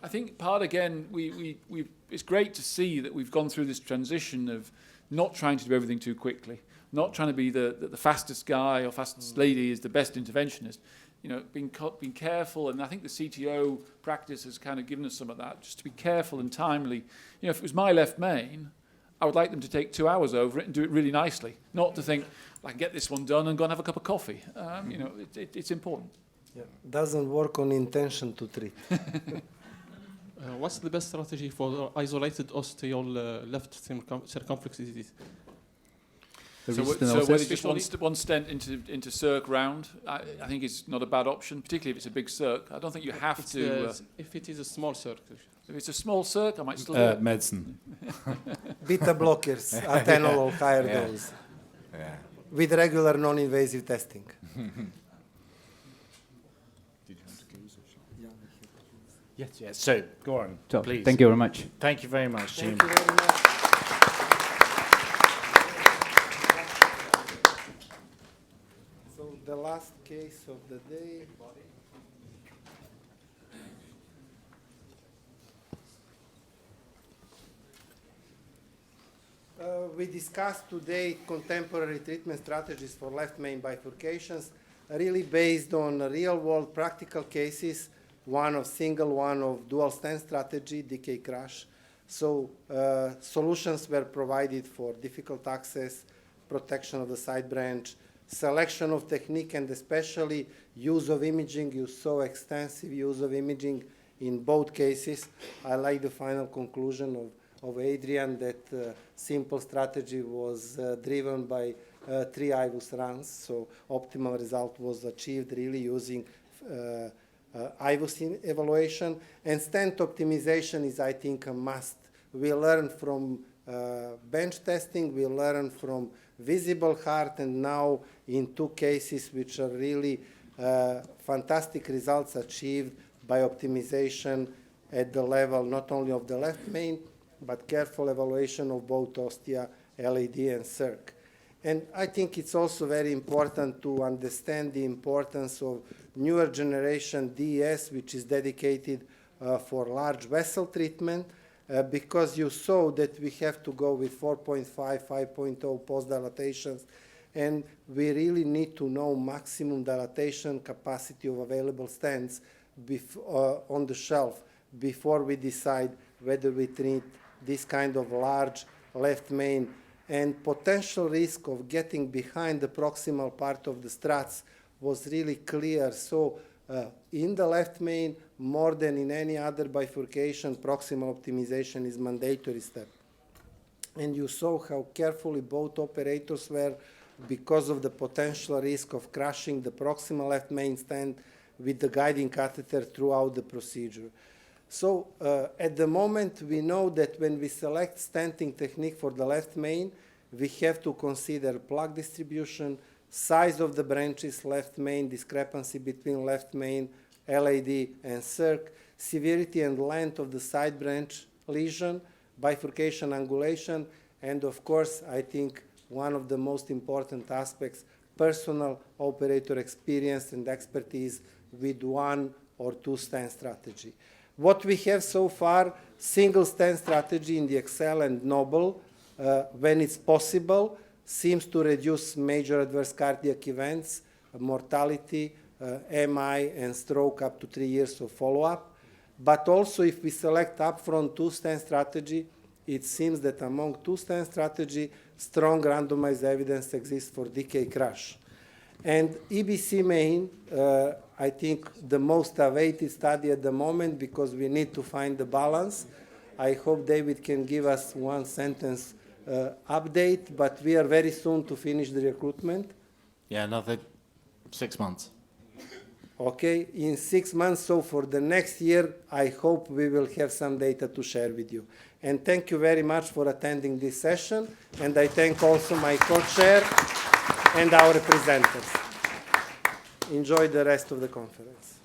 I think part, again, it's great to see that we've gone through this transition of not trying to do everything too quickly, not trying to be the fastest guy or fastest lady is the best interventionist. You know, being careful, and I think the CTO practice has kind of given us some of that, just to be careful and timely. You know, if it was my left main, I would like them to take 2 hours over it and do it really nicely, not to think, I can get this one done and go and have a cup of coffee. You know, it's important. Yeah. Doesn't work on intention to treat. What's the best strategy for isolated osteal left circumflex disease? So whether just one stent into circ round, I think it's not a bad option, particularly if it's a big circ. I don't think you have to. If it is a small circ. If it's a small circ, I might still do it. Medicine. Beta blockers, atenolol, higher dose. Yeah. With regular non-invasive testing. Yes. So, go on, So, please. thank you very much. Thank you very much, team. Thank you very much. So the last case of the day. We discussed today contemporary treatment strategies for left main bifurcations, really based on real-world practical cases, one of single, one of dual stent strategy, DK crash. So solutions were provided for difficult access, protection of the side branch, selection of technique, and especially use of imaging. You saw extensive use of imaging in both cases. I like the final conclusion of Adrian that simple strategy was driven by 3 IVUS runs, so optimal result was achieved really using IVUS evaluation. And stent optimization is, I think, a must. We learn from bench testing, we learn from visible heart, and now in 2 cases which are really fantastic results achieved by optimization at the level not only of the left main, but careful evaluation of both Ostia, LAD, and circ. And I think it's also very important to understand the importance of newer generation DES, which is dedicated for large vessel treatment, because you saw that we have to go with 4.5, 5.0 post-dilatations, and we really need to know maximum dilatation capacity of available stents on the shelf before we decide whether we treat this kind of large left main. And potential risk of getting behind the proximal part of the struts was really clear. So in the left main, more than in any other bifurcation, proximal optimization is mandatory step. And you saw how carefully both operators were because of the potential risk of crushing the proximal left main stent with the guiding catheter throughout the procedure. So at the moment, we know that when we select stenting technique for the left main, we have to consider plug distribution, size of the branches, left main, discrepancy between left main, LAD, and circ, severity and length of the side branch lesion, bifurcation angulation, and of course, I think one of the most important aspects, personal operator experience and expertise with 1 or 2 stent strategy. What we have so far, single stent strategy in the Excel and Noble, when it's possible, seems to reduce major adverse cardiac events, mortality, MI, and stroke up to 3 years of follow-up. But also, if we select upfront 2 stent strategy, it seems that among 2 stent strategy, strong randomized evidence exists for decay crash. And EBC main, I think the most awaited study at the moment because we need to find the balance. I hope David can give us 1 sentence update, but we are very soon to finish the recruitment. Yeah, another 6 months. Okay, in 6 months, so for the next year, I hope we will have some data to share with you. And thank you very much for attending this session, and I thank also my co-chair and our presenters. Enjoy the rest of the conference.